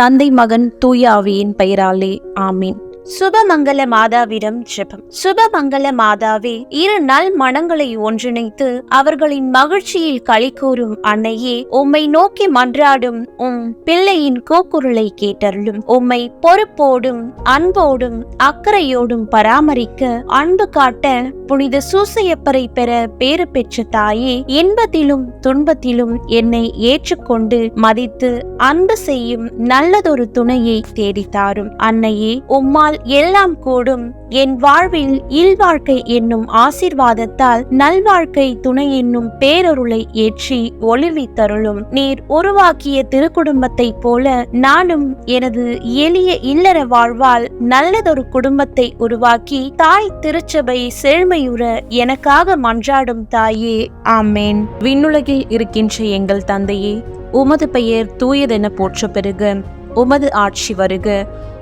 தந்தை, மகன், தூய ஆவியின் பெயராலே ஆமீன். சுபமங்கல மாதாவிடம் ஜெபம். சுபமங்கல மாதாவே, இரு நல் மனங்களை ஒன்றிணைத்து அவர்களின் மகிழ்ச்சியில் களி கூறும் அன்னையே, உம்மை நோக்கி மன்றாடும் உம் பிள்ளையின் கூக்குரலை கேட்டருளும். உம்மை பொறுப்போடும் அன்போடும் அக்கறையோடும் பராமரிக்க அன்பு காட்ட புனித சூசையப்பரை பெற பேறு பெற்ற தாயே, இன்பத்திலும் துன்பத்திலும் என்னை ஏற்றுக்கொண்டு மதித்து அன்பு செய்யும் நல்லதொரு துணையை தேடித்தாரும். அன்னையே, உம்மால் எல்லாம் கூடும். என் வாழ்வில் இல்வாழ்க்கை என்னும் ஆசீர்வாதத்தால் நல்வாழ்க்கை துணை என்னும் பேரருளை ஏற்றி ஒளிர்வித்தருளும். நீர் உருவாக்கிய திருக்குடும்பத்தை போல நானும் எனது எளிய இல்லற வாழ்வால் நல்லதொரு குடும்பத்தை உருவாக்கி தாய் திருச்சபை செழுமையுற எனக்காக மன்றாடும் தாயே, ஆமேன். விண்ணுலகில் இருக்கின்ற எங்கள் தந்தையே, உமது பெயர் தூயதென போற்ற பெறுக. உமது ஆட்சி வருக.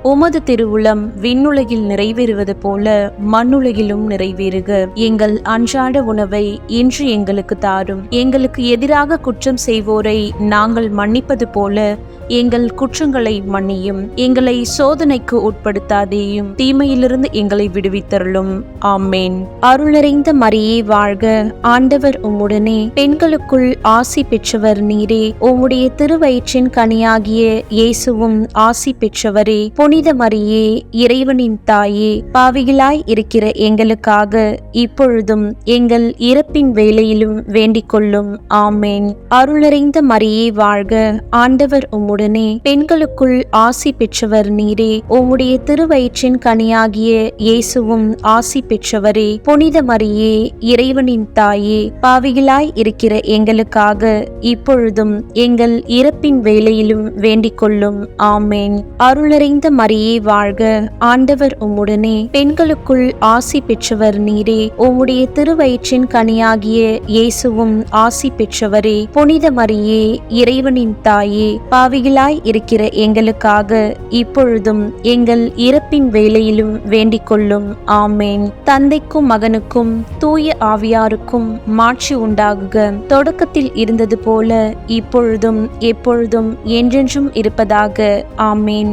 உமது திருவுளம் விண்ணுலகில் நிறைவேறுவது போல மண்ணுலகிலும் நிறைவேறுக. எங்கள் அன்றாட உணவை இன்று எங்களுக்கு தாரும். எங்களுக்கு எதிராக குற்றம் செய்வோரை நாங்கள் மன்னிப்பது போல எங்கள் குற்றங்களை மன்னியும். எங்களை சோதனைக்கு உட்படுத்தாதேயும், தீமையிலிருந்து எங்களை விடுவித்தருளும். ஆமேன். அருள் நிறைந்த மரியே வாழ்க, ஆண்டவர் உம்முடனே, பெண்களுக்குள் ஆசி பெற்றவர் நீரே. உம்முடைய திருவயிற்றின் கனியாகிய இயேசுவும் ஆசி பெற்றவரே. புனித மரியே, இறைவனின் தாயே, பாவிகளாய் இருக்கிற எங்களுக்காக இப்பொழுதும் எங்கள் இறப்பின் வேளையிலும் வேண்டிக் கொள்ளும். ஆமேன். அருள் நிறைந்த மரியே வாழ்க, ஆண்டவர் உம்முடனே, பெண்களுக்குள் ஆசி பெற்றவர் நீரே. உம்முடைய திருவயிற்றின் கனியாகிய இயேசுவும் ஆசி பெற்றவரே. புனித மரியே, இறைவனின் தாயே, பாவிகளாய் இருக்கிற எங்களுக்காக இப்பொழுதும் எங்கள் இறப்பின் வேளையிலும் வேண்டிக் கொள்ளும். ஆமேன். அருள் நிறைந்த மரியே வாழ்க, ஆண்டவர் உம்முடனே, பெண்களுக்குள் ஆசி பெற்றவர் நீரே. உம்முடைய திருவயிற்றின் கனியாகிய இயேசுவும் ஆசி பெற்றவரே. புனித மரியே, இறைவனின் தாயே, பாவிகளாய் இருக்கிற எங்களுக்காக இப்பொழுதும் எங்கள் இறப்பின் வேளையிலும் வேண்டிக் கொள்ளும். ஆமேன். தந்தைக்கும் மகனுக்கும் தூய ஆவியாருக்கும் மாட்சி உண்டாகுக. தொடக்கத்தில் இருந்தது போல இப்பொழுதும் எப்பொழுதும் என்றென்றும் இருப்பதாக. ஆமேன்.